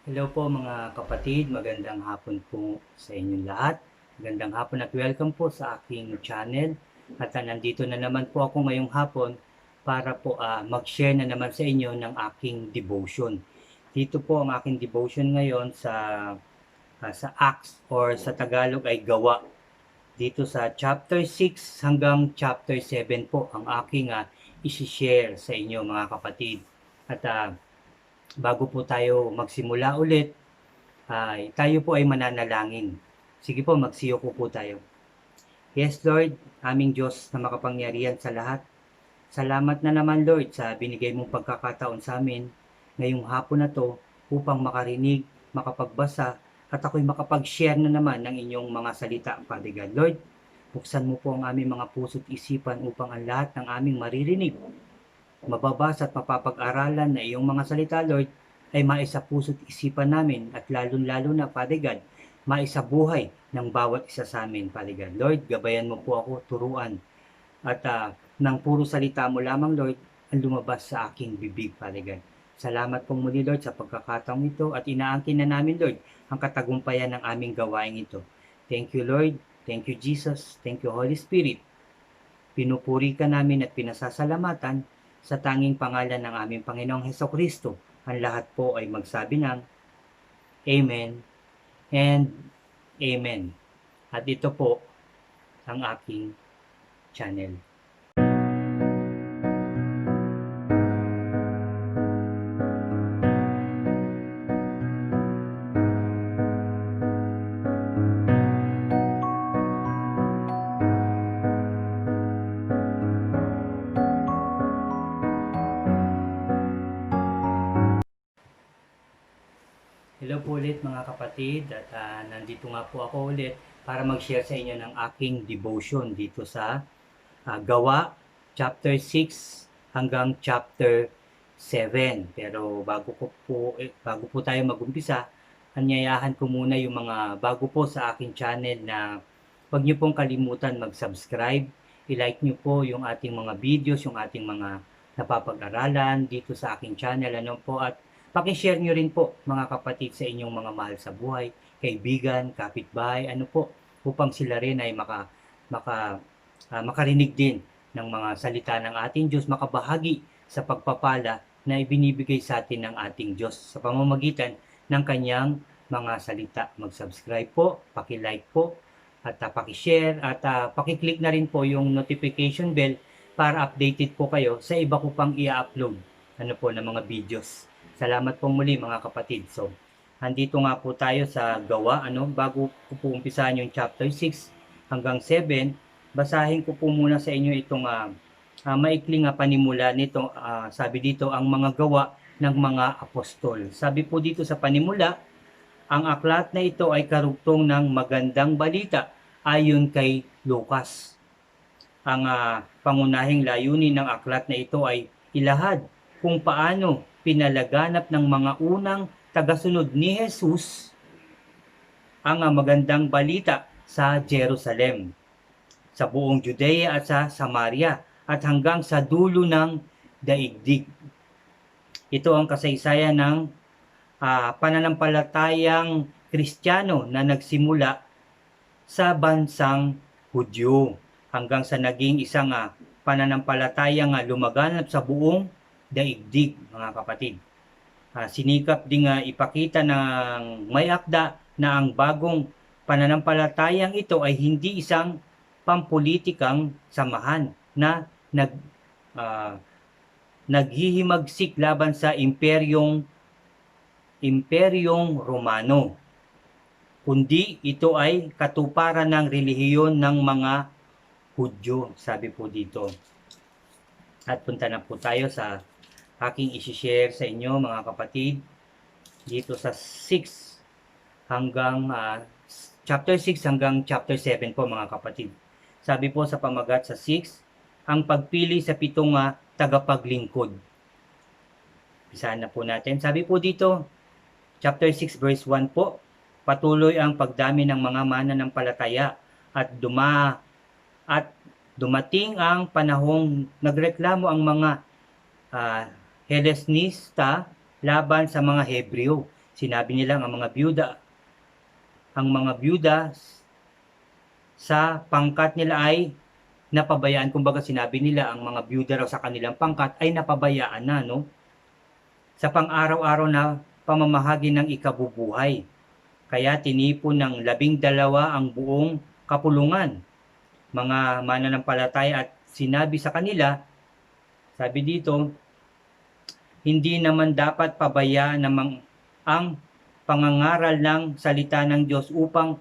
Hello po mga kapatid, magandang hapon po sa inyong lahat. Magandang hapon at welcome po sa aking channel. At nandito na naman po ako ngayong hapon para po mag-share na naman sa inyo ng aking devotion. Dito po ang aking devotion ngayon sa Acts or sa Tagalog ay Gawa. Dito sa chapter 6 hanggang chapter 7 po ang aking isi-share sa inyo mga kapatid. At bago po tayo magsimula ulit, tayo po ay mananalangin. Sige po, magsiyoko po tayo. Yes, Lord, aming Diyos na makapangyarihan sa lahat. Salamat na naman, Lord, sa binigay mong pagkakataon sa amin ngayong hapon na to upang makarinig, makapagbasa, at ako'y makapag-share na naman ng inyong mga salita, Father God. Lord, buksan mo po ang aming mga puso't isipan upang ang lahat ng aming maririnig, mababasa at mapapag-aralan na iyong mga salita, Lord, ay maisa puso't isipan namin at lalong-lalo na, Father God, maisa buhay ng bawat isa sa amin, Father God. Lord, gabayan mo po ako, turuan at nang puro salita mo lamang, Lord, ang lumabas sa aking bibig, Father God. Salamat pong muli, Lord, sa pagkakataong ito at inaangkin na namin, Lord, ang katagumpayan ng aming gawain ito. Thank you, Lord. Thank you, Jesus. Thank you, Holy Spirit. Pinupuri ka namin at pinasasalamatan sa tanging pangalan ng aming Panginoong Hesukristo. Ang lahat po ay magsabi ng Amen and Amen. At ito po ang aking channel. Hello po ulit mga kapatid at nandito nga po ako ulit para mag-share sa inyo ng aking devotion dito sa Gawa chapter 6 hanggang chapter 7. Pero bago po tayo mag-umpisa, anyayahan ko muna yung mga bago po sa aking channel na huwag niyo pong kalimutan mag-subscribe, i-like niyo po yung ating mga videos, yung ating mga napapag-aralan dito sa aking channel at paki-share nyo rin po mga kapatid sa inyong mga mahal sa buhay, kaibigan, kapitbahay, upang sila rin ay makarinig din ng mga salita ng ating Diyos, makabahagi sa pagpapala na ibinibigay sa atin ng ating Diyos sa pamamagitan ng kanyang mga salita. Mag-subscribe po, paki-like po, at paki-share at paki-click na rin po yung notification bell para updated po kayo sa iba ko pang i-upload ng mga videos. Salamat po muli mga kapatid. So, andito nga po tayo sa gawa, bago ko po umpisahan yung chapter 6 hanggang 7, basahin ko po muna sa inyo itong maikling panimula nito. Sabi dito, ang mga gawa ng mga apostol. Sabi po dito sa panimula, ang aklat na ito ay karugtong ng magandang balita ayon kay Lucas. Ang pangunahing layunin ng aklat na ito ay ilahad kung paano pinalaganap ng mga unang tagasunod ni Jesus ang magandang balita sa Jerusalem, sa buong Judea at sa Samaria at hanggang sa dulo ng daigdig. Ito ang kasaysayan ng pananampalatayang Kristiyano na nagsimula sa bansang Hudyo hanggang sa naging isang pananampalatayang lumaganap sa buong daigdig, mga kapatid. Sinikap ding ipakita ng may akda na ang bagong pananampalatayang ito ay hindi isang pampulitikang samahan na naghihimagsik laban sa imperyong Romano, kundi ito ay katuparan ng relihiyon ng mga Hudyo, sabi po dito. At punta na po tayo sa aking isi-share sa inyo mga kapatid dito sa 6 hanggang chapter 6 hanggang chapter 7 po mga kapatid. Sabi po sa pamagat sa 6, ang pagpili sa 7 tagapaglingkod. Bisahan na po natin. Sabi po dito, chapter 6 verse 1 po, patuloy ang pagdami ng mga mananampalataya at dumating ang panahong nagreklamo ang mga Hellenista laban sa mga Hebreo. Sinabi nilang ang mga byuda sa pangkat nila ay napabayaan. Kumbaga sinabi nila ang mga byuda raw sa kanilang pangkat ay napabayaan na, no? Sa pang-araw-araw na pamamahagi ng ikabubuhay. Kaya tinipon ng 12 ang buong kapulungan, mga mananampalataya, at sinabi sa kanila, sabi dito, hindi naman dapat pabayaan ang pangangaral ng salita ng Diyos upang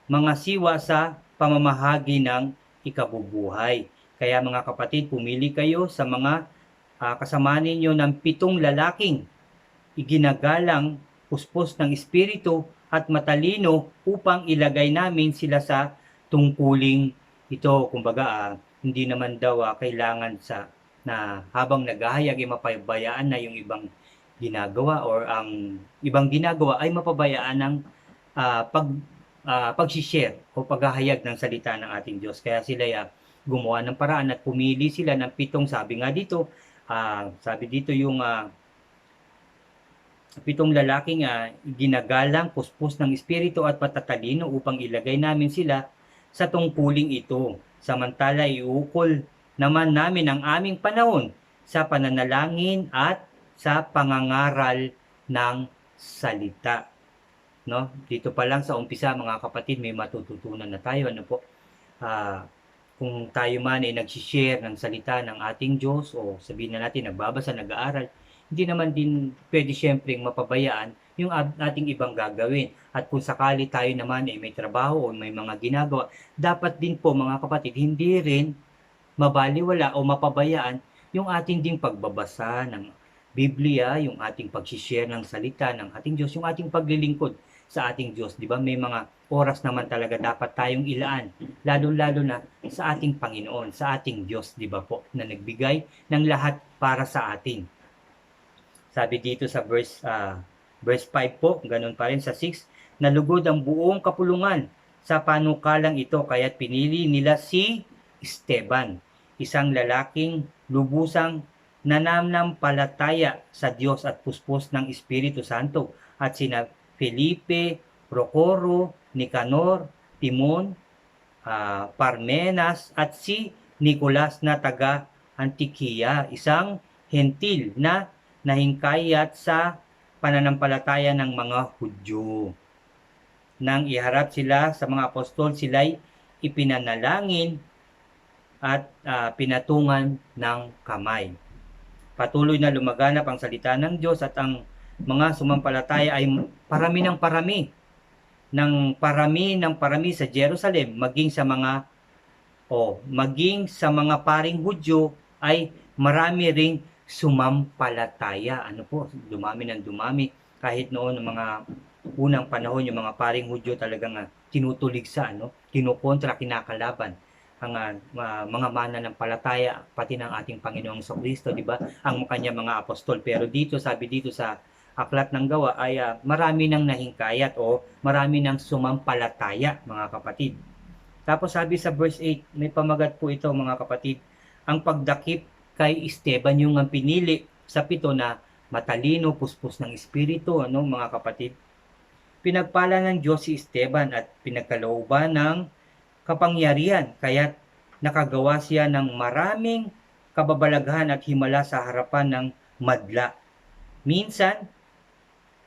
mga siwa sa pamamahagi ng ikabubuhay. Kaya mga kapatid, pumili kayo sa mga kasama ninyo ng 7 lalaking iginagalang, puspos ng espiritu at matalino upang ilagay namin sila sa tungkuling ito. Kumbaga, hindi naman daw kailangan na habang naghahayag ay mapabayaan na yung ibang ginagawa, or ang ibang ginagawa ay mapabayaan ng pag-share o paghahayag ng salita ng ating Diyos. Kaya sila gumawa ng paraan at pumili sila ng 7, sabi dito yung 7 lalaking ginagalang, puspos ng espiritu at patatalino upang ilagay namin sila sa tungkuling ito. Samantala, iukol naman namin ang aming panahon sa pananalangin at sa pangangaral ng salita. No? Dito pa lang sa umpisa, mga kapatid, may matututunan na tayo. Ano po? Kung tayo man ay nag-share ng salita ng ating Diyos, o sabihin na natin nagbabasa, nag-aaral, hindi naman din pwede syempre mapabayaan yung ating ibang gagawin. At kung sakali tayo naman ay may trabaho o may mga ginagawa, dapat din po mga kapatid, hindi rin mabaliwala o mapabayaan yung ating ding pagbabasa ng Biblia, yung ating pag-share ng salita ng ating Diyos, yung ating paglilingkod sa ating Diyos. Di ba? May mga oras naman talaga dapat tayong ilaan, lalo-lalo na sa ating Panginoon, sa ating Diyos, di ba po, na nagbigay ng lahat para sa atin. Sabi dito sa verse 5 po, ganun pa rin sa 6, nalugod ang buong kapulungan sa panukalang ito, kaya't pinili nila si Esteban, isang lalaking lubusang nananampalataya sa Diyos at puspos ng Espiritu Santo, at sina Felipe, Procoro, Nicanor, Timon, Parmenas, at si Nicolas na taga Antioquia, isang hentil na nahingkayat sa pananampalataya ng mga Hudyo. Nang iharap sila sa mga apostol, sila'y ipinanalangin at pinatungan ng kamay. Patuloy na lumaganap ang salita ng Diyos, at ang mga sumampalataya ay parami ng parami sa Jerusalem, maging sa mga paring Hudyo ay marami ring sumampalataya. Ano po, dumami ng dumami. Kahit noon ng mga unang panahon, yung mga paring Hudyo talagang tinutuligsa, kinukontra, kinakalaban ang mga mananampalataya, pati ng ating Panginoong Kristo, di ba? Ang kanya mga apostol. Pero dito, sabi dito sa Aklat ng Gawa ay marami nang nahingkayat o marami nang sumampalataya, mga kapatid. Tapos sabi sa verse 8, may pamagat po ito, mga kapatid, ang pagdakip kay Esteban, yung ang pinili sa 7 na matalino, puspos ng espiritu, mga kapatid. Pinagpala ng Diyos si Esteban at pinagkalooban ng kapangyarihan, kaya't nakagawa siya ng maraming kababalaghan at himala sa harapan ng madla. Minsan,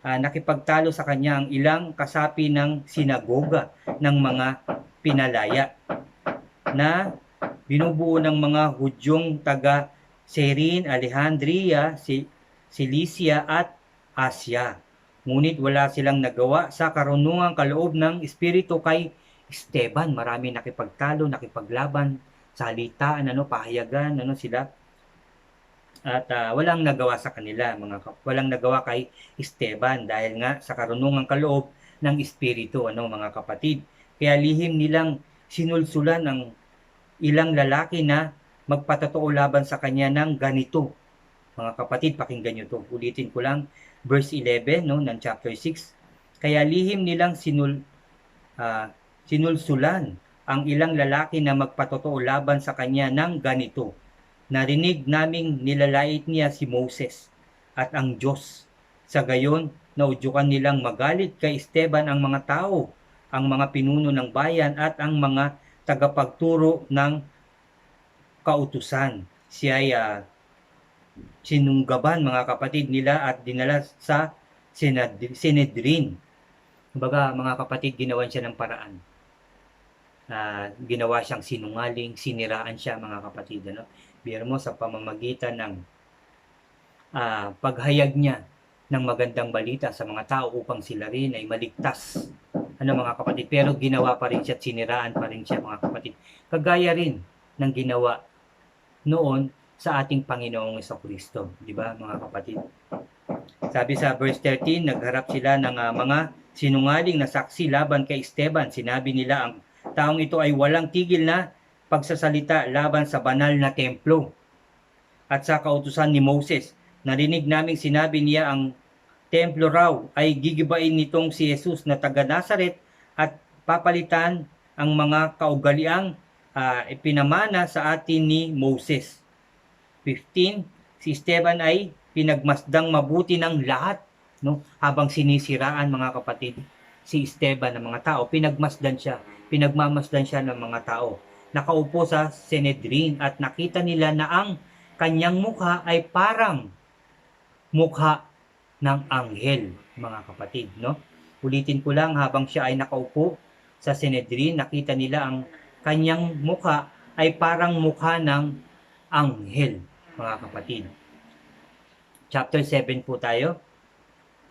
nakipagtalo sa kanya ang ilang kasapi ng sinagoga ng mga pinalaya na binubuo ng mga Hudyong taga Cyrene, Alejandria, Cilicia at Asia. Ngunit wala silang nagawa sa karunungang kaloob ng Espiritu kay Esteban. Marami nakipagtalo, nakipaglaban, salitaan, pahayagan, sila. At walang nagawa sa kanila, walang nagawa kay Esteban dahil nga sa karunungang kaloob ng Espiritu, mga kapatid. Kaya lihim nilang sinulsulan ng ilang lalaki na magpatotoo laban sa kanya ng ganito. Mga kapatid, pakinggan nyo to. Ulitin ko lang, verse 11 ng chapter 6. Kaya lihim nilang sinulsulan ang ilang lalaki na magpatotoo laban sa kanya ng ganito. Narinig naming nilalait niya si Moses at ang Diyos. Sa gayon, naudyukan nilang magalit kay Esteban ang mga tao, ang mga pinuno ng bayan at ang mga tagapagturo ng kautusan. Siya ay sinunggaban mga kapatid nila at dinala sa Sinedrin. Kumbaga mga kapatid, ginawan siya ng paraan. Ginawa siyang sinungaling, siniraan siya mga kapatid. Ano? Biro mo sa pamamagitan ng paghayag niya ng magandang balita sa mga tao upang sila rin ay maligtas. Ano mga kapatid, pero ginawa pa rin siya at siniraan pa rin siya mga kapatid. Kagaya rin ng ginawa noon sa ating Panginoong Jesucristo, di ba mga kapatid? Sabi sa verse 13, nagharap sila ng mga sinungaling na saksi laban kay Esteban. Sinabi nila ang taong ito ay walang tigil na pagsasalita laban sa banal na templo at sa kautusan ni Moses. Narinig naming sinabi niya ang templo raw ay gigibain nitong si Jesus na taga Nazaret at papalitan ang mga kaugaliang ipinamana sa atin ni Moses. 15, si Esteban ay pinagmasdang mabuti ng lahat, no? Habang sinisiraan mga kapatid si Esteban ng mga tao, pinagmamasdan siya ng mga tao. Nakaupo sa Sanhedrin at nakita nila na ang kanyang mukha ay parang mukha ng anghel, mga kapatid, no? Ulitin ko lang, habang siya ay nakaupo sa Sanhedrin, nakita nila ang kanyang mukha ay parang mukha ng anghel, mga kapatid. Chapter 7 po tayo.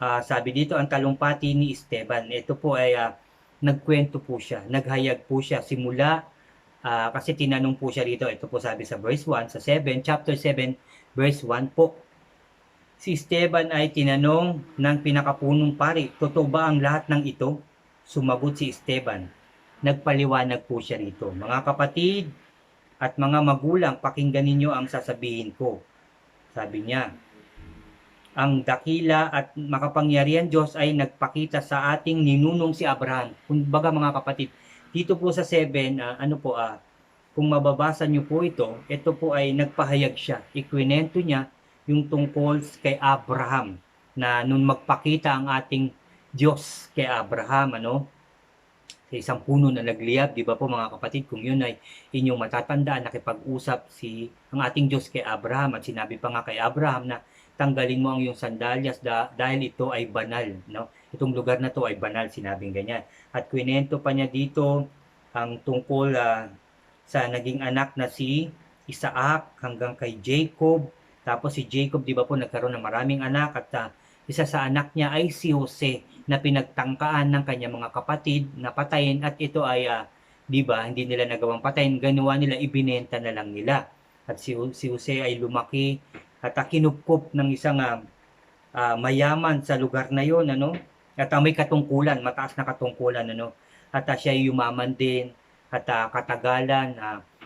Sabi dito, ang talumpati ni Esteban. Ito po ay nagkwento po siya, naghayag po siya simula kasi tinanong po siya dito. Ito po sabi sa verse 1, sa 7, chapter 7, verse 1 po. Si Esteban ay tinanong ng pinakapunong pari, totoo ba ang lahat ng ito? Sumagot si Esteban. Nagpaliwanag po siya rito. Mga kapatid at mga magulang, pakinggan ninyo ang sasabihin ko. Sabi niya, ang dakila at makapangyarihan Diyos ay nagpakita sa ating ninunong si Abraham. Kumbaga mga kapatid, dito po sa 7, kung mababasa niyo po ito po ay nagpahayag siya. Ikwinento niya yung tungkol kay Abraham na nung magpakita ang ating Diyos kay Abraham, sa isang puno na nagliyab, di ba po mga kapatid, kung yun ay inyong matatandaan, nakipag-usap ang ating Diyos kay Abraham at sinabi pa nga kay Abraham na tanggalin mo ang iyong sandalyas dahil ito ay banal, no? Itong lugar na to ay banal, sinabing ganyan. At kwento pa niya dito ang tungkol sa naging anak na si Isaac hanggang kay Jacob. Tapos si Jacob, di ba po, nagkaroon ng maraming anak at isa sa anak niya ay si Jose na pinagtangkaan ng kanyang mga kapatid na patayin at ito ay, di ba, hindi nila nagawang patayin, ginawa nila, ibinenta na lang nila. At si Jose ay lumaki at kinupkup ng isang mayaman sa lugar na yon, at may katungkulan, mataas na katungkulan, at siya ay yumaman din at katagalan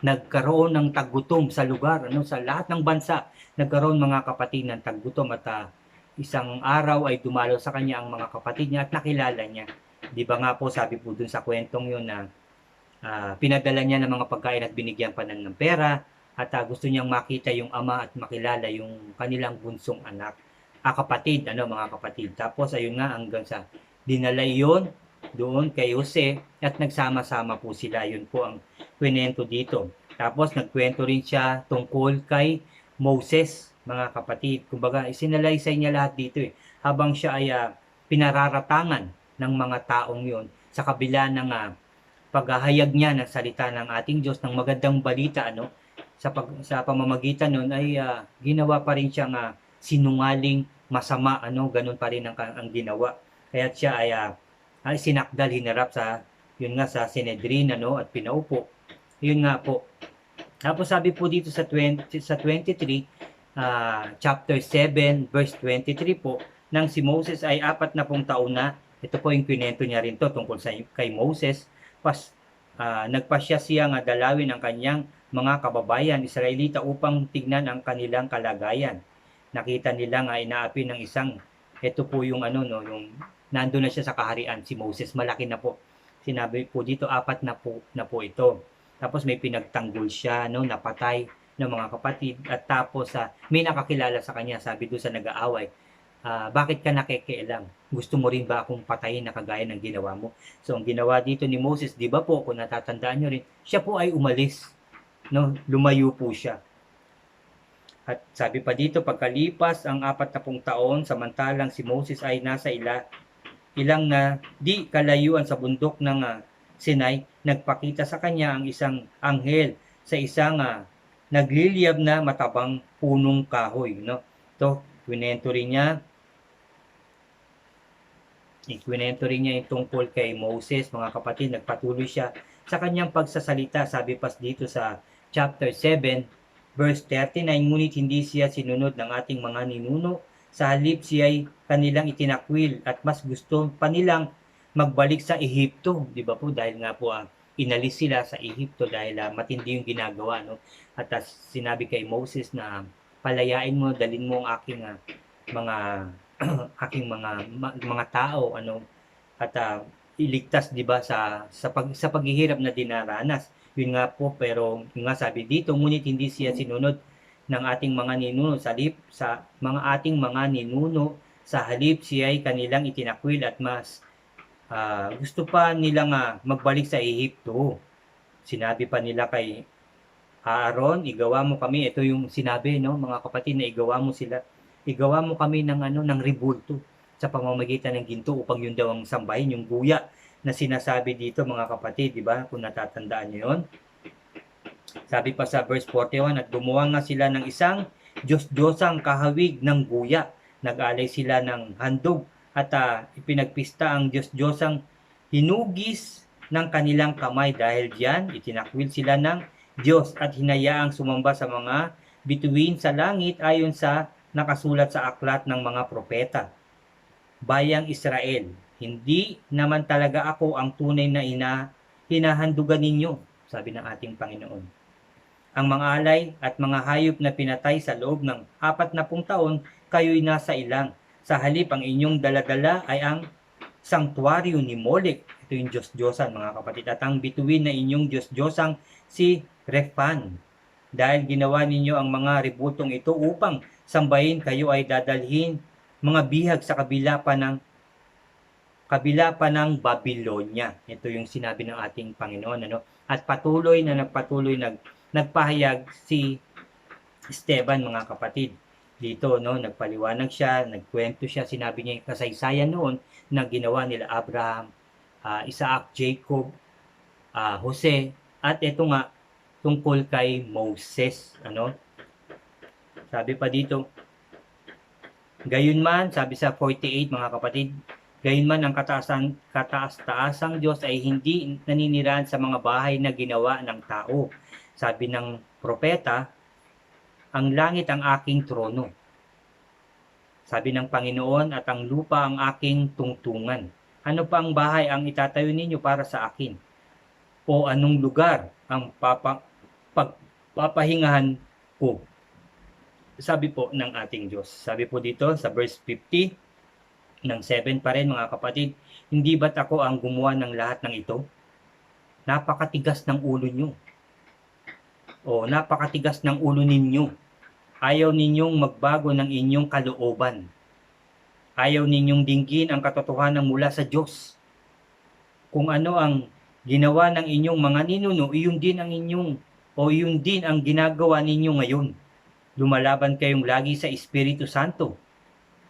nagkaroon ng taggutom sa lugar, sa lahat ng bansa nagkaroon mga kapatid ng taggutom at isang araw ay dumalo sa kanya ang mga kapatid niya at nakilala niya. Di ba nga po, sabi po dun sa kwentong yun na pinadala niya ng mga pagkain at binigyan pa ng pera at gusto niyang makita yung ama at makilala yung kanilang bunsong anak. Kapatid, mga kapatid. Tapos ayun nga, hanggang sa dinala yun doon kay Jose at nagsama-sama po sila. Yun po ang kwento dito. Tapos nagkwento rin siya tungkol kay Moses, mga kapatid. Kumbaga, isinalaysay niya lahat dito habang siya ay pinararatangan ng mga taong yon sa kabila ng paghahayag niya ng salita ng ating Diyos, ng magandang balita, sa pamamagitan nun ay ginawa pa rin siyang sinungaling, masama, ganun pa rin ang ginawa. Kaya siya ay sinakdal, hinarap sa Sanhedrin, at pinaupo. Yun nga po. Tapos sabi po dito sa 23, chapter 7, verse 23 po, nang si Moses ay 40 taon na, ito po yung kwento niya rin to tungkol kay Moses, nagpasya siya nga dalawin ang kanyang mga kababayan, Israelita, upang tignan ang kanilang kalagayan. Nakita nila nga inaapi ng ito po yung yung nandun na siya sa kaharian, si Moses, malaki na po. Sinabi po dito, 4 na po ito. Tapos may pinagtanggol siya, napatay ng mga kapatid. At tapos may nakakilala sa kanya, sabi doon sa nag-aaway, bakit ka nakikialam? Gusto mo rin ba akong patayin na kagaya ng ginawa mo? So, ang ginawa dito ni Moses, di ba po, kung natatandaan nyo rin, siya po ay umalis, no? Lumayo po siya. At sabi pa dito, pagkalipas ang 40 taon, samantalang si Moses ay nasa ilang na di kalayuan sa bundok ng Sinai, nagpakita sa kanya ang isang anghel sa isang nagliliyab na matabang punong kahoy, no? To, ikwinento rin niya yung tungkol kay Moses, mga kapatid. Nagpatuloy siya sa kanyang pagsasalita. Sabi pa dito sa chapter 7, verse 39, ngunit hindi siya sinunod ng ating mga ninuno. Sa halip siya'y kanilang itinakwil at mas gusto pa nilang magbalik sa Ehipto. Di ba po? Dahil nga po inalis sila sa Ehipto dahil matindi yung ginagawa. No? At sinabi kay Moses na palayain mo, dalin mo ang aking mga aking mga tao, ano, at iligtas, 'di ba, sa paghihirap na dinaranas. Yun nga po, pero yun nga sabi dito, ngunit hindi siya sinunod ng ating mga ninuno sa mga ating mga ninuno, sa halip siya ay kanilang itinakwil at mas gusto pa nilang magbalik sa Ehipto. Sinabi pa nila kay Aaron, igawa mo kami, ito yung sinabi, no, mga kapatid, na igawa mo kami ng rebulto sa pamamagitan ng ginto upang yun daw ang sambahin, yung guya na sinasabi dito, mga kapatid, di ba? Kung natatandaan niyo yon. Sabi pa sa verse 41, at gumawa nga sila ng isang Diyos-Diyosang kahawig ng guya. Nag-alay sila ng handog at ipinagpista ang Diyos-Diyosang hinugis ng kanilang kamay. Dahil diyan, itinakwil sila ng Diyos at hinayaang sumamba sa mga bituin sa langit ayon sa nakasulat sa aklat ng mga propeta. Bayang Israel, hindi naman talaga ako ang tunay na hinahandugan ninyo, sabi ng ating Panginoon. Ang mga alay at mga hayop na pinatay sa loob ng 40 taon, kayo'y nasa ilang. Sa halip, ang inyong daladala ay ang sanktuaryo ni Molek. Ito yung Diyos-Diyosan, mga kapatid. At ang bituin na inyong Diyos-Diyosang si Rephan. Dahil ginawa ninyo ang mga ributong ito upang sambahin, kayo ay dadalhin mga bihag sa kabila pa ng Babylonia. Ito yung sinabi ng ating Panginoon, ano? At nagpahayag si Esteban, mga kapatid. Dito, no, nagpaliwanag siya, nagkwento siya, sinabi niya yung kasaysayan noon na ginawa nila Abraham, Isaac, Jacob, Jose, at ito nga tungkol kay Moses, ano? Sabi pa dito, gayunman, sabi sa 48, mga kapatid, gayunman ang kataas-taasang Diyos ay hindi naninirahan sa mga bahay na ginawa ng tao. Sabi ng propeta, ang langit ang aking trono. Sabi ng Panginoon, at ang lupa ang aking tungtungan. Ano pa ang bahay ang itatayo ninyo para sa akin? O anong lugar ang pagpapahingahan ko? Sabi po ng ating Diyos. Sabi po dito sa verse 50 ng 7 pa rin, mga kapatid, hindi ba't ako ang gumawa ng lahat ng ito? Napakatigas ng ulo nyo. O napakatigas ng ulo ninyo. Ayaw ninyong magbago ng inyong kalooban. Ayaw ninyong dinggin ang katotohanan mula sa Diyos. Kung ano ang ginawa ng inyong mga ninuno, yun din ang ginagawa ninyo ngayon. Lumalaban kayong lagi sa Espiritu Santo.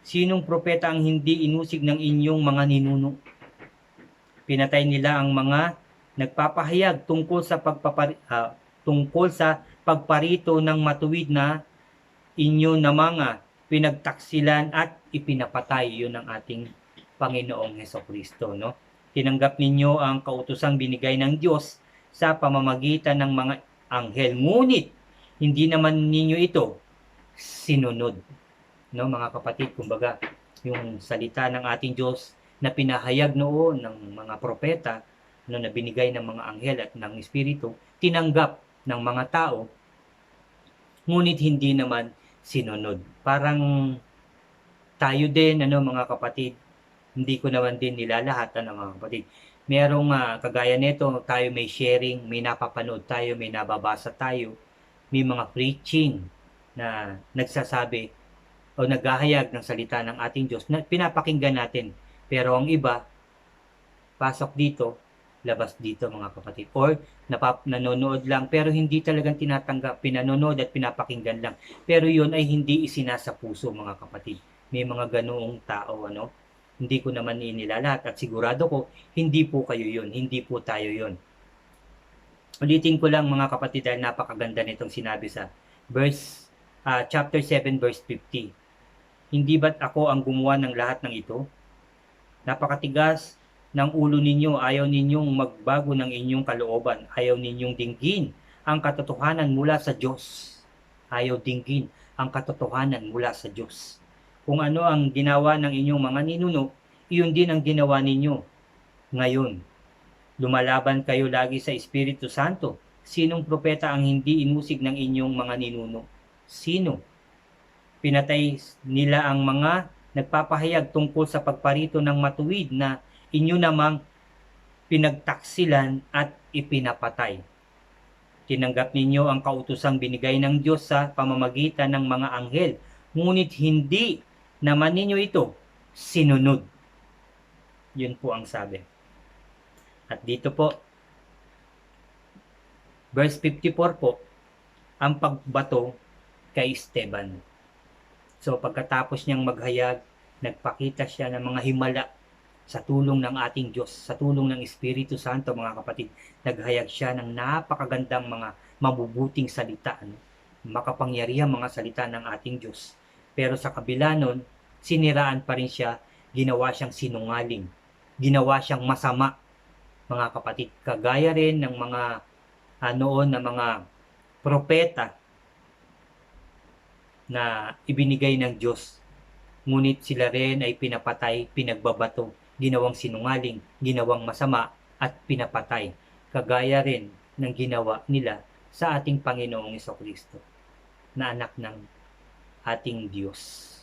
Sinong propeta ang hindi inusig ng inyong mga ninuno? Pinatay nila ang mga nagpapahayag tungkol sa pagparito ng matuwid na inyo na mga pinagtaksilan at ipinapatay. Yun ang ating Panginoong Hesukristo, no? Tinanggap ninyo ang kautosang binigay ng Diyos sa pamamagitan ng mga anghel. Ngunit, hindi naman ninyo ito sinunod. No, mga kapatid, kumbaga, yung salita ng ating Diyos na pinahayag noon ng mga propeta, no, na binigay ng mga anghel at ng Espiritu, tinanggap ng mga tao, ngunit hindi naman sinunod. Parang tayo din, mga kapatid, hindi ko naman din nilalahat, mga kapatid. Merong kagaya nito, tayo may sharing, may napapanood tayo, may nababasa tayo, may mga preaching na nagsasabi, o naghahayag ng salita ng ating Diyos na pinapakinggan natin. Pero ang iba, pasok dito, labas dito mga kapatid. Or nanonood lang pero hindi talagang tinatanggap, pinanonood at pinapakinggan lang. Pero yun ay hindi isinasa puso mga kapatid. May mga ganoong tao, ano? Hindi ko naman inilalat at sigurado ko, hindi po kayo yun, hindi po tayo yun. Ulitin ko lang mga kapatid dahil napakaganda nitong sinabi sa chapter 7 verse 50. Hindi ba't ako ang gumawa ng lahat ng ito? Napakatigas ng ulo ninyo, ayaw ninyong magbago ng inyong kalooban, ayaw ninyong dinggin ang katotohanan mula sa Diyos. Ayaw dinggin ang katotohanan mula sa Diyos. Kung ano ang ginawa ng inyong mga ninuno, iyon din ang ginawa ninyo ngayon. Lumalaban kayo lagi sa Espiritu Santo. Sinong propeta ang hindi inusig ng inyong mga ninuno? Sino? Pinatay nila ang mga nagpapahayag tungkol sa pagparito ng matuwid na inyo namang pinagtaksilan at ipinapatay. Tinanggap ninyo ang kautosang binigay ng Diyos sa pamamagitan ng mga anghel, ngunit hindi naman ninyo ito sinunod. Yun po ang sabi. At dito po, verse 54 po, ang pagbato kay Esteban. So pagkatapos niyang maghayag, nagpakita siya ng mga himala sa tulong ng ating Diyos, sa tulong ng Espiritu Santo mga kapatid. Naghayag siya ng napakagandang mga mabubuting salita, makapangyarihang mga salita ng ating Diyos. Pero sa kabila nun, siniraan pa rin siya, ginawa siyang sinungaling, ginawa siyang masama mga kapatid. Kagaya rin ng mga noon na mga propeta na ibinigay ng Diyos. Ngunit sila rin ay pinapatay, pinagbabato, ginawang sinungaling, ginawang masama at pinapatay. Kagaya rin ng ginawa nila sa ating Panginoong Jesucristo na anak ng ating Diyos.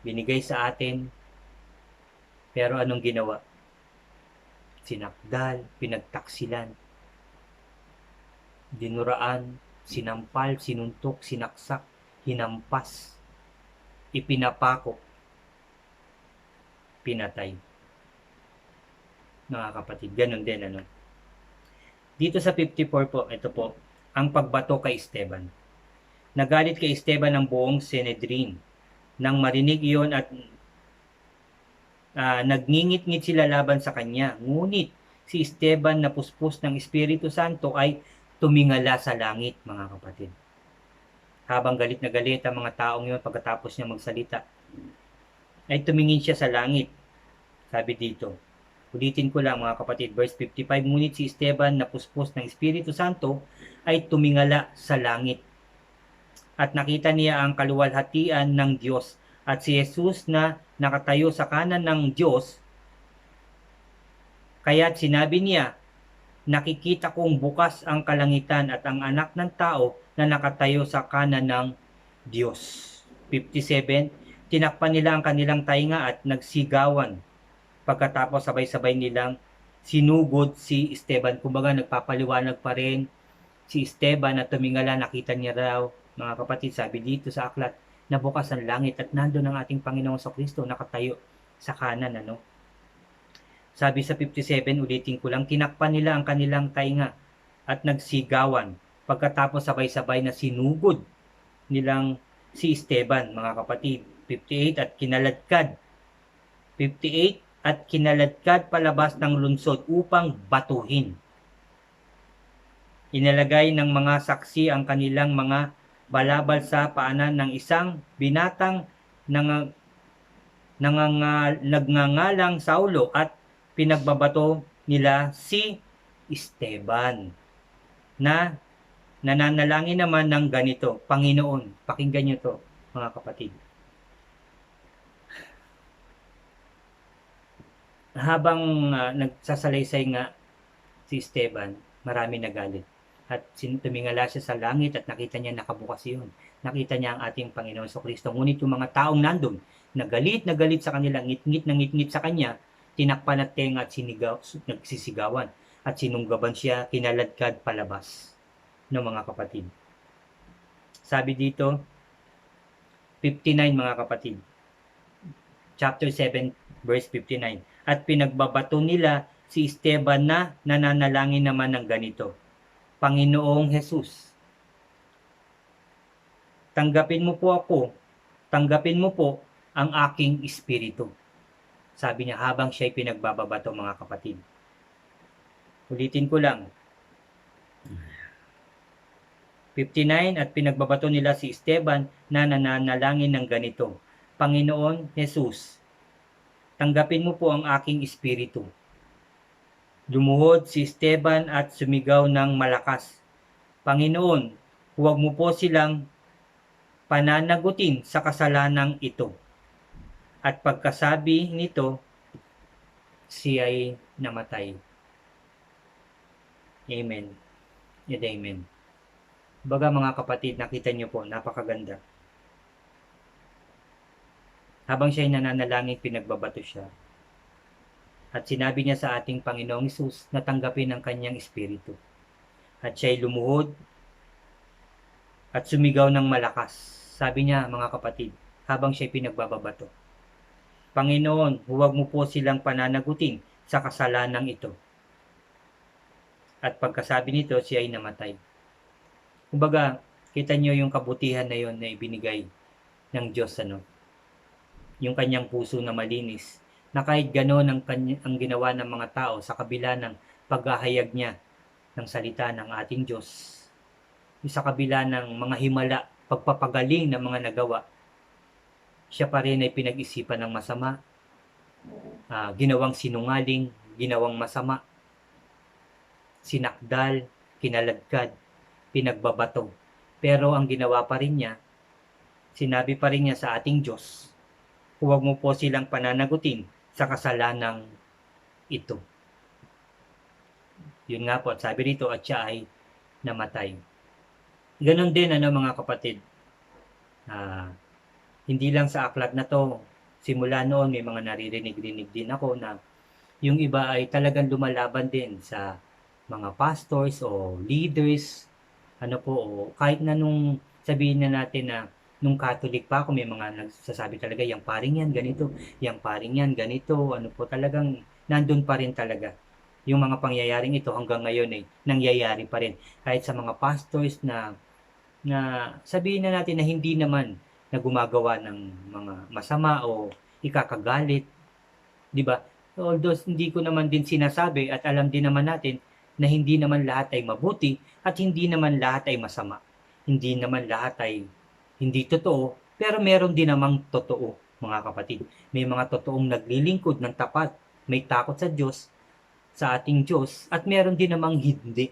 Binigay sa atin, pero anong ginawa? Sinakdal, pinagtaksilan, dinuraan, sinampal, sinuntok, sinaksak, hinampas, ipinapako, pinatay. Mga kapatid, ganun din ano. Dito sa 54 po, ito po, ang pagbato kay Esteban. Nagalit kay Esteban ang buong Sanhedrin. Nang marinig iyon at nagngingit-ngit sila laban sa kanya. Ngunit si Esteban na puspos ng Espiritu Santo ay tumingala sa langit, mga kapatid. Habang galit na galit ang mga taong yun pagkatapos niya magsalita, ay tumingin siya sa langit. Sabi dito, ulitin ko lang mga kapatid, verse 55, ngunit si Esteban na puspos ng Espiritu Santo ay tumingala sa langit. At nakita niya ang kaluwalhatian ng Diyos at si Jesus na nakatayo sa kanan ng Diyos. Kaya't sinabi niya, nakikita kong bukas ang kalangitan at ang anak ng tao na nakatayo sa kanan ng Diyos. 57, tinakpan nila ang kanilang tainga at nagsigawan. Pagkatapos sabay-sabay nilang sinugod si Esteban. Kumbaga nagpapaliwanag pa rin si Esteban at tumingala, nakita niya raw, mga kapatid, sabi dito sa aklat, na bukas ang langit at nandoon ang ating Panginoong Kristo nakatayo sa kanan, ano? Sabi sa 57, ulitin ko lang, tinakpan nila ang kanilang tainga at nagsigawan. Pagkatapos sabay-sabay na sinugod nilang si Esteban, mga kapatid. 58 at kinaladkad. 58 at kinaladkad palabas ng lungsod upang batuhin. Inalagay ng mga saksi ang kanilang mga balabal sa paanan ng isang binatang nagngangalang Saulo at pinagbabato nila si Esteban na nananalangin naman ng ganito, Panginoon, pakinggan niyo to mga kapatid. Habang nagsasalaysay nga si Esteban, marami nagalit. At tumingala siya sa langit at nakita niya nakabukas yun. Nakita niya ang ating Panginoon Kristo. Ngunit yung mga taong nandun, na galit sa kanila, ngit-ngit sa kanya, tinakpan at tenga at nagsisigawan. At sinunggaban siya, kinaladkad palabas ng mga kapatid. Sabi dito, 59 mga kapatid. Chapter 7 verse 59. At pinagbabato nila si Esteban na nananalangin naman ng ganito. Panginoong Jesus, tanggapin mo po ako, tanggapin mo po ang aking espiritu. Sabi niya habang siya'y pinagbababato mga kapatid. Ulitin ko lang. 59 at pinagbabato nila si Esteban na nananalangin ng ganito. Panginoon Jesus, tanggapin mo po ang aking espiritu. Lumuhod si Esteban at sumigaw ng malakas. Panginoon, huwag mo po silang pananagutin sa kasalanang ito. At pagkasabi nito, siya ay namatay. Amen. And amen. Baga mga kapatid, nakita niyo po, napakaganda. Habang siya'y nananalangin, pinagbabato siya. At sinabi niya sa ating Panginoong Hesus na tanggapin ang kanyang espiritu. At siya'y lumuhod at sumigaw ng malakas. Sabi niya mga kapatid, habang siya'y pinagbababato. Panginoon, huwag mo po silang pananagutin sa kasalanang ito. At pagkasabi nito, siya ay namatay. Kumbaga, kita niyo yung kabutihan na yon na ibinigay ng Diyos, yung kanyang puso na malinis, na kahit gano'n ang ginawa ng mga tao sa kabila ng paghahayag niya ng salita ng ating Diyos, sa kabila ng mga himala, pagpapagaling ng mga nagawa, siya pa rin ay pinag-isipan ng masama, ginawang sinungaling, ginawang masama, sinakdal, kinaladkad, pinagbabato. Pero ang ginawa pa rin niya, sinabi pa rin niya sa ating Diyos, huwag mo po silang pananagutin sa kasalanang ito. Yun nga po, at sabi rito, at siya ay namatay. Ganon din, mga kapatid. Hindi lang sa aklat na to, simula noon may mga naririnig-rinig din ako na yung iba ay talagang lumalaban din sa mga pastors o leaders, o kahit na nung sabihin na natin na nung Catholic pa ako, may mga nagsasabi talaga, yung paring yan, ganito, yung paring yan, ganito, talagang nandun pa rin talaga. Yung mga pangyayaring ito hanggang ngayon nangyayari pa rin. Kahit sa mga pastors na sabihin na natin na hindi naman na gumagawa ng mga masama o ikakagalit, di ba? Although hindi ko naman din sinasabi at alam din naman natin na hindi naman lahat ay mabuti at hindi naman lahat ay masama. Hindi naman lahat ay hindi totoo, pero meron din namang totoo, mga kapatid. May mga totoong naglilingkod ng tapat, may takot sa Diyos, sa ating Diyos, at meron din namang hindi.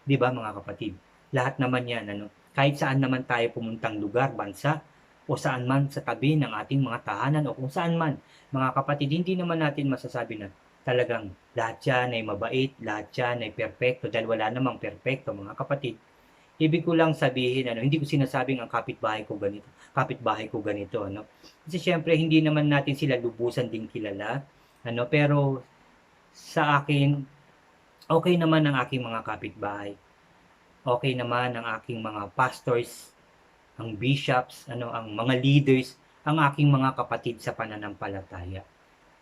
Di ba mga kapatid? Lahat naman yan, kahit saan naman tayo pumuntang lugar, bansa, o saan man sa tabi ng ating mga tahanan o kung saan man, mga kapatid, hindi naman natin masasabi na talagang lahat yan ay mabait, lahat yan ay perfecto, dahil wala namang perfecto, mga kapatid. Ibig ko lang sabihin, hindi ko sinasabing ang kapitbahay ko ganito, Kasi syempre, hindi naman natin sila lubusan din kilala, pero sa akin, okay naman ang aking mga kapitbahay. Okay naman ang aking mga pastors, ang bishops, ang mga leaders, ang aking mga kapatid sa pananampalataya.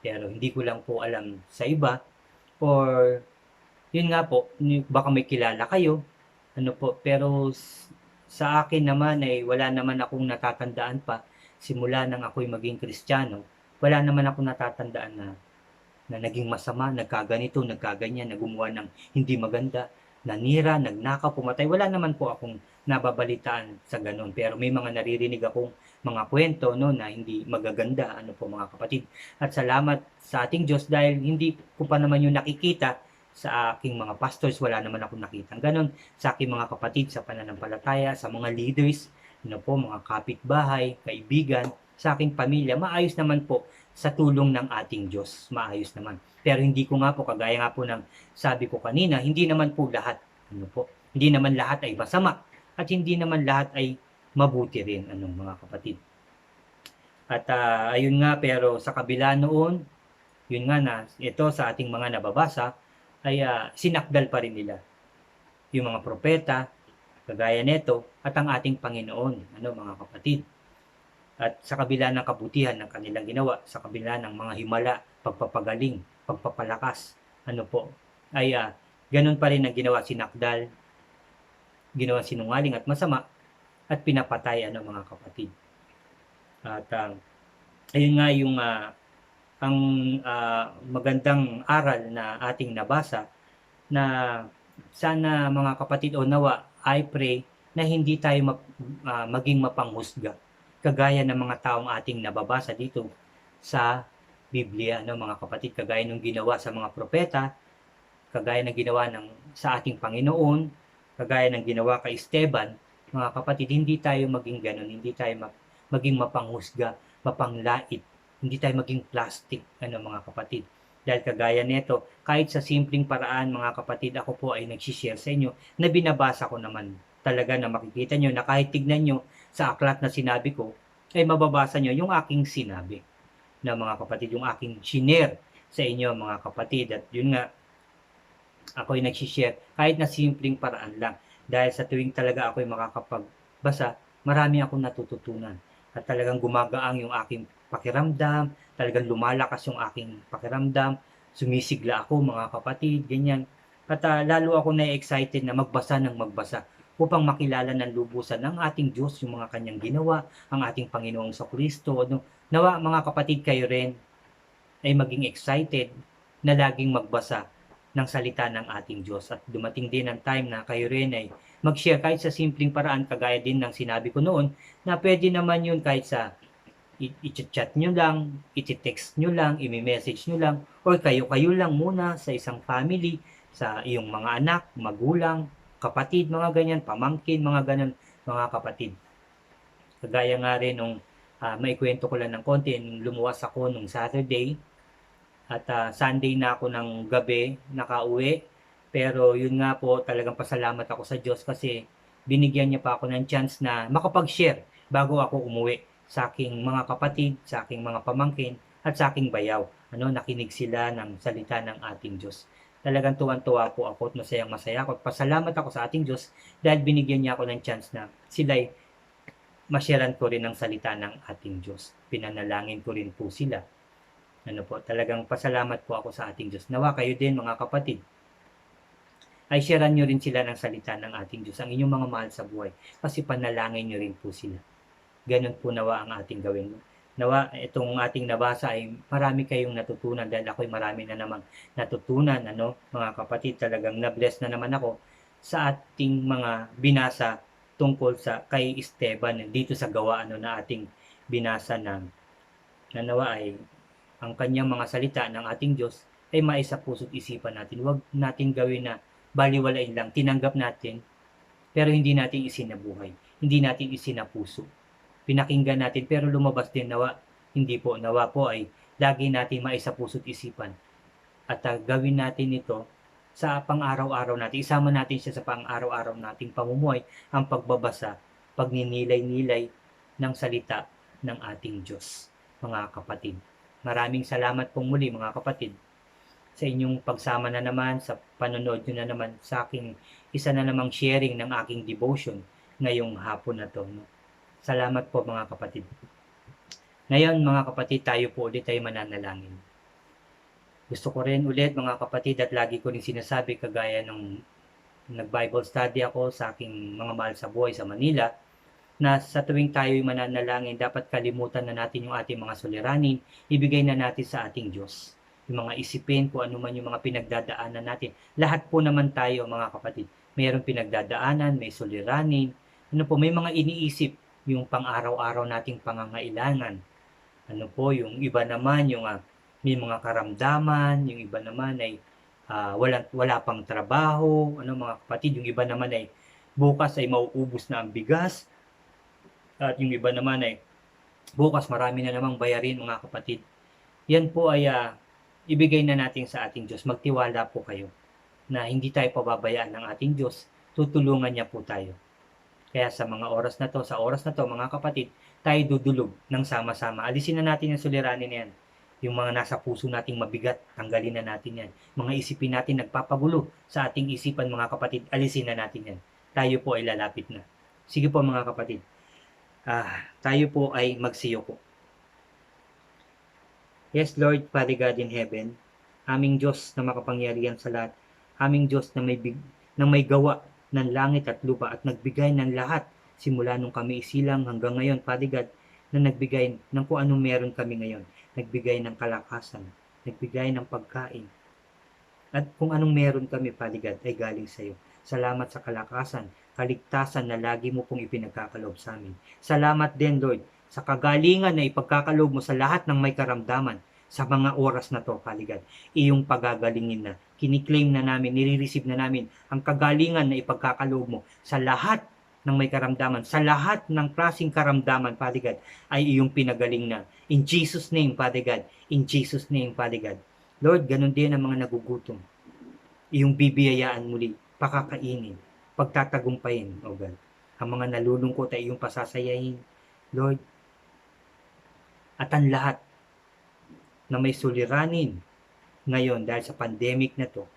Pero hindi ko lang po alam sa iba, or yun nga po, baka may kilala kayo, pero sa akin naman ay wala naman akong natatandaan pa simula nang ako'y maging Kristiyano. Wala naman akong natatandaan na naging masama, nagkaganito, nagkaganyan, na gumawa ng hindi maganda, nanira, nagnakaw, pumatay. Wala naman po akong nababalitaan sa ganun. Pero may mga naririnig akong mga kwento na hindi magaganda, mga kapatid. At salamat sa ating Diyos dahil hindi ko pa naman yung nakikita sa aking mga pastors, wala naman akong nakitang ganun. Sa aking mga kapatid sa pananampalataya, sa mga leaders, mga kapitbahay, kaibigan, sa aking pamilya, maayos naman po sa tulong ng ating Diyos. Maayos naman. Pero hindi ko nga po, kagaya nga po ng sabi ko kanina, hindi naman po lahat, hindi naman lahat ay masama at hindi naman lahat ay mabuti rin, mga kapatid. At ayun nga, pero sa kabila noon, yun nga na, ito sa ating mga nababasa, ay sinakdal pa rin nila yung mga propeta, kagaya nito, at ang ating Panginoon, mga kapatid. At sa kabila ng kabutihan ng kanilang ginawa, sa kabila ng mga himala, pagpapagaling, pagpapalakas, ano po, ay ganun pa rin ang ginawa si Nakdal, ginawa sinungaling at masama, at pinapatay mga kapatid. At ayun nga yung ang magandang aral na ating nabasa, na sana mga kapatid, o nawa, I pray na hindi tayo maging mapanghusga kagaya ng mga taong ating nababasa dito sa Biblia, mga kapatid, kagaya ng ginawa sa mga propeta, kagaya ng ginawa sa ating Panginoon, kagaya ng ginawa kay Esteban. Mga kapatid, hindi tayo maging ganun, hindi tayo maging mapanghusga, mapanglait, hindi tayo maging plastic, mga kapatid. Dahil kagaya nito, kahit sa simpleng paraan, mga kapatid, ako po ay nagsishare sa inyo na binabasa ko naman talaga, na makikita nyo na kahit tignan nyo sa aklat na sinabi ko, ay mababasa nyo yung aking sinabi, na mga kapatid, yung aking shinare sa inyo, mga kapatid. At yun nga, ako'y nagsishare kahit na simpleng paraan lang. Dahil sa tuwing talaga ako'y makakapagbasa, marami akong natututunan. At talagang gumagaang yung aking pakiramdam, talagang lumalakas yung aking pakiramdam, sumisigla ako, mga kapatid, ganyan. At lalo ako na-excited na magbasa ng magbasa upang makilala ng lubusan ng ating Diyos, yung mga kanyang ginawa, ang ating Panginoong Kristo. Nawa, mga kapatid, kayo rin ay maging excited na laging magbasa ng salita ng ating Diyos. At dumating din ang time na kayo rin ay mag-share kahit sa simpleng paraan, kagaya din ng sinabi ko noon, na pwede naman yun kahit sa i-chat nyo lang, i-text nyo lang, i-message nyo lang, or kayo-kayo lang muna sa isang family, sa iyong mga anak, magulang, kapatid, mga ganyan, pamangkin, mga ganyan, mga kapatid. Kagaya nga rin nung maikwento ko lang ng konti, nung lumuwas ako nung Saturday, at Sunday na ako ng gabi nakauwi. Pero yun nga po, talagang pasalamat ako sa Diyos kasi binigyan niya pa ako ng chance na makapag-share bago ako umuwi sa aking mga kapatid, sa aking mga pamangkin, at sa aking bayaw. Nakinig sila ng salita ng ating Diyos. Talagang tuwan-tuwa po ako at masayang masaya ako. Pasalamat ako sa ating Diyos dahil binigyan niya ako ng chance na sila'y masyaran ko rin ang salita ng ating Diyos. Pinanalangin ko rin po sila. Talagang pasalamat po ako sa ating Diyos. Nawa kayo din, mga kapatid, ay sharean nyo rin sila ng salita ng ating Diyos, ang inyong mga mahal sa buhay, kasi panalangin nyo rin po sila. Ganun po nawa ang ating gawin. Nawa itong ating nabasa ay marami kayong natutunan, dahil ako'y marami na naman natutunan, mga kapatid. Talagang na-bless na naman ako sa ating mga binasa tungkol sa kay Esteban dito sa gawa na ating binasa na nawa ay ang kanyang mga salita ng ating Diyos ay maisa puso't isipan natin. Huwag natin gawin na baliwalain lang, tinanggap natin, pero hindi natin isinabuhay, hindi natin isinapuso. Pinakinggan natin, pero lumabas din, nawa, hindi po, nawa po ay lagi natin maisa puso't isipan. At gawin natin ito sa pang-araw-araw natin. Isama natin siya sa pang-araw-araw nating pamumuhay, ang pagbabasa, pagninilay-nilay ng salita ng ating Diyos, mga kapatid. Maraming salamat pong muli, mga kapatid, sa inyong pagsama na naman, sa panonood nyo na naman sa aking isa na namang sharing ng aking devotion ngayong hapon na to. Salamat po, mga kapatid. Ngayon, mga kapatid, tayo po ulit ay mananalangin. Gusto ko rin ulit, mga kapatid, at lagi ko rin sinasabi, kagaya nung nag-Bible study ako sa aking mga mahal sa buhay sa Manila, na sa tuwing tayo'y mananalangin, dapat kalimutan na natin yung ating mga suliranin, ibigay na natin sa ating Diyos. Yung mga isipin, kung ano man yung mga pinagdadaanan natin. Lahat po naman tayo, mga kapatid, mayroong pinagdadaanan, may suliranin, may mga iniisip, yung pang-araw-araw nating pangangailangan. Yung iba naman, yung may mga karamdaman, yung iba naman ay wala pang trabaho, mga kapatid, yung iba naman ay bukas ay mauubos na ang bigas, at yung iba naman ay bukas marami na namang bayarin, mga kapatid. Yan po ay ibigay na natin sa ating Diyos. Magtiwala po kayo na hindi tayo pababayaan ng ating Diyos. Tutulungan niya po tayo. Kaya sa mga oras na to, mga kapatid, tayo dudulog ng sama-sama. Alisin na natin yung suliranin na yan. Yung mga nasa puso nating mabigat, tanggalin na natin yan. Mga isipin natin nagpapagulo sa ating isipan, mga kapatid, alisin na natin yan. Tayo po ay lalapit na. Sige po, mga kapatid. Tayo po ay magsiyoko. Yes, Lord, Father God in heaven, aming Diyos na makapangyarihan sa lahat, aming Diyos na may gawa ng langit at lupa at nagbigay ng lahat simula nung kami isilang hanggang ngayon, Father God, na nagbigay ng kung anong meron kami ngayon. Nagbigay ng kalakasan, nagbigay ng pagkain, at kung anong meron kami, Father God, ay galing sa iyo. Salamat sa kalakasan, kaligtasan na lagi mo pong ipinagkakalob sa amin. Salamat din, Lord, sa kagalingan na ipagkakalob mo sa lahat ng may karamdaman sa mga oras na to, Father God. Iyong pagagalingin na, kiniklaim na namin, nire-receive na namin ang kagalingan na ipagkakalob mo sa lahat ng may karamdaman, sa lahat ng klaseng karamdaman, Father God, ay iyong pinagaling na. In Jesus' name, Father God. In Jesus' name, Father God. Lord, ganun din ang mga nagugutom. Iyong bibiyayaan muli, pakakainin, pagtatagumpayin, O God. Ang mga nalulungkot ay iyong pasasayahin, Lord. At ang lahat na may suliranin ngayon dahil sa pandemic na to,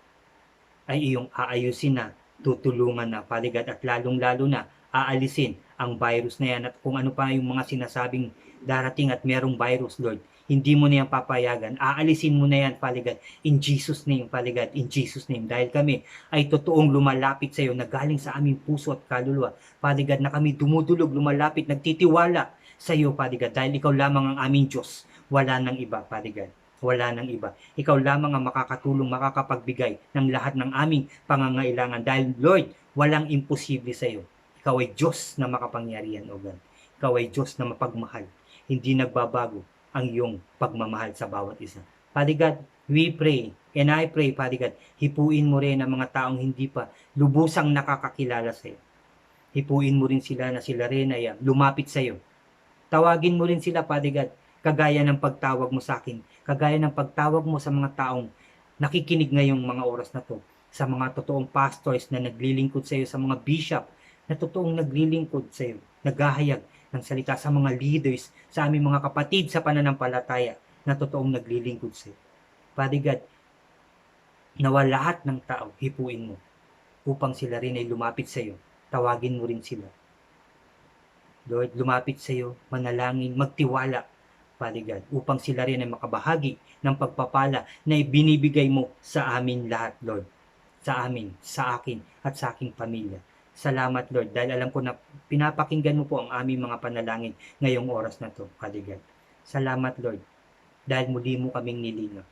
ay iyong aayusin na, tutulungan na, Father God, at lalong-lalo na aalisin ang virus na yan at kung ano pa yung mga sinasabing darating at merong virus, Lord. Hindi mo na yan papayagan. Aalisin mo na yan, Father God. In Jesus' name, Father God. In Jesus' name. Dahil kami ay totoong lumalapit sa iyo na galing sa aming puso at kaluluwa. Father God, na kami dumudulog, lumalapit, nagtitiwala sa iyo, Father God. Dahil ikaw lamang ang aming Diyos. Wala nang iba, Father God. Wala nang iba. Ikaw lamang ang makakatulong, makakapagbigay ng lahat ng aming pangangailangan. Dahil, Lord, walang imposible sa iyo. Ikaw ay Diyos na makapangyarihan, O God. Ikaw ay Diyos na mapagmahal. Hindi nagbabago ang iyong pagmamahal sa bawat isa. Father God, we pray, and I pray, Father God, hipuin mo rin ang mga taong hindi pa lubusang nakakakilala sa iyo. Hipuin mo rin sila na sila rin ay lumapit sa iyo. Tawagin mo rin sila, Father God, kagaya ng pagtawag mo sa akin, kagaya ng pagtawag mo sa mga taong nakikinig ngayong mga oras na to, sa mga totoong pastors na naglilingkod sa iyo, sa mga bishop na totoong naglilingkod sa iyo, naghahayag ng salita sa mga leaders, sa aming mga kapatid sa pananampalataya na totoong naglilingkod sa iyo. Father God, nawa lahat ng tao, hipuin mo upang sila rin ay lumapit sa iyo. Tawagin mo rin sila. Lord, lumapit sa iyo, manalangin, magtiwala, Father God, upang sila rin ay makabahagi ng pagpapala na ibinibigay mo sa amin lahat, Lord. Sa amin, sa akin, at sa aking pamilya. Salamat, Lord, dahil alam ko na pinapakinggan mo po ang aming mga panalangin ngayong oras na to, Father God. Salamat, Lord, dahil muli mo kaming nilinaw.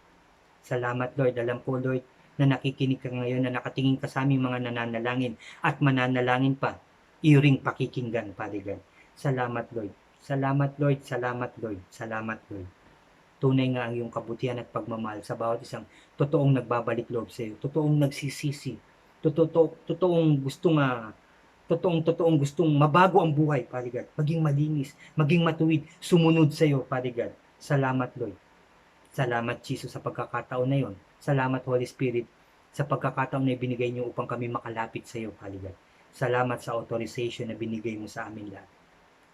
Salamat, Lord, alam ko, Lord, na nakikinig ka ngayon, na nakatingin ka sa aming mga nananalangin at mananalangin pa, iring pakikinggan, Father God. Salamat, Lord. Salamat, Lord. Salamat, Lord. Salamat, Lord. Tunay nga ang iyong kabutihan at pagmamahal sa bawat isang totoong nagbabalik loob sa iyo, totoong nagsisisi, totoong gustong mabago ang buhay, Father God, maging malinis, maging matuwid, sumunod sa iyo, Father God. Salamat, Lord. Salamat, Jesus, sa pagkakataon na yon. Salamat, Holy Spirit, sa pagkakataon na ibinigay niyo upang kami makalapit sa iyo, Father God. Salamat sa authorization na binigay mo sa amin lahat.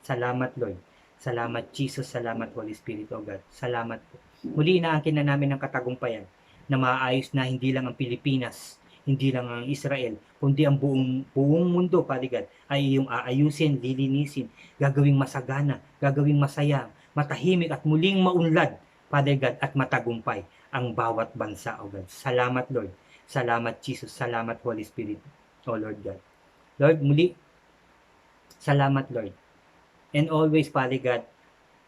Salamat, Lord. Salamat, Jesus. Salamat, Holy Spirit, O God. Salamat po. Muli inaangkin na namin ang katagumpayan na maayos na hindi lang ang Pilipinas, hindi lang ang Israel, kundi ang buong mundo, Father God, ay iyong aayusin, lilinisin, gagawing masagana, gagawing masaya, matahimik at muling maunlad, Father God, at matagumpay ang bawat bansa, O God. Salamat, Lord. Salamat, Jesus. Salamat, Holy Spirit, O Lord God. Lord, muli, salamat, Lord. And always, Father God,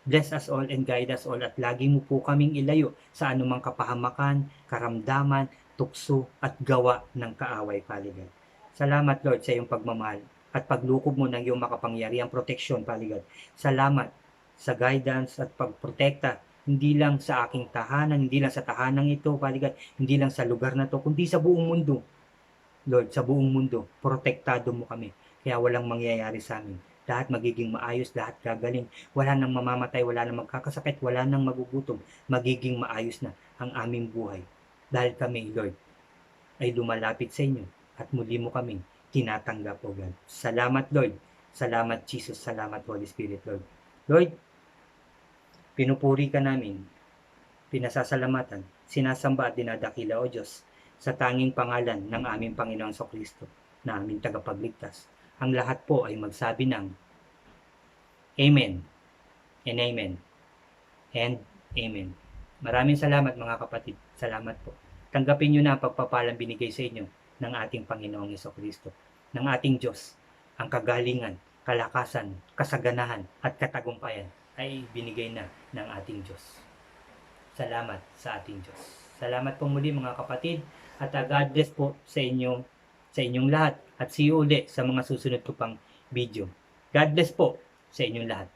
bless us all and guide us all at lagi mo po kaming ilayo sa anumang kapahamakan, karamdaman, tukso at gawa ng kaaway, Father God. Salamat, Lord, sa iyong pagmamahal at paglukob mo ng iyong makapangyariang proteksyon, Father God. Salamat sa guidance at pagprotekta, hindi lang sa aking tahanan, hindi lang sa tahanang ito, Father God, hindi lang sa lugar na to, kundi sa buong mundo. Lord, sa buong mundo, protektado mo kami. Kaya walang mangyayari sa amin. Lahat magiging maayos, lahat gagaling. Wala nang mamamatay, wala nang magkakasakit, wala nang magugutom. Magiging maayos na ang aming buhay. Dahil kami, Lord, ay lumalapit sa inyo at muli mo kaming tinatanggap, O God. Salamat, Lord. Salamat, Jesus. Salamat, Holy Spirit, Lord. Lord, pinupuri ka namin, pinasasalamatan, sinasamba at dinadakila, O Diyos, sa tanging pangalan ng aming Panginoong Kristo na aming tagapagligtas. Ang lahat po ay magsabi ng Amen and amen and amen. Maraming salamat mga kapatid. Salamat po. Tanggapin nyo na ang pagpapalang binigay sa inyo ng ating Panginoong Hesukristo, ng ating Diyos. Ang kagalingan, kalakasan, kasaganahan at katagumpayan ay binigay na ng ating Diyos. Salamat sa ating Diyos. Salamat po muli mga kapatid at God bless po sa inyong lahat at see you ulit sa mga susunod ko pang video. God bless po sa inyong lahat.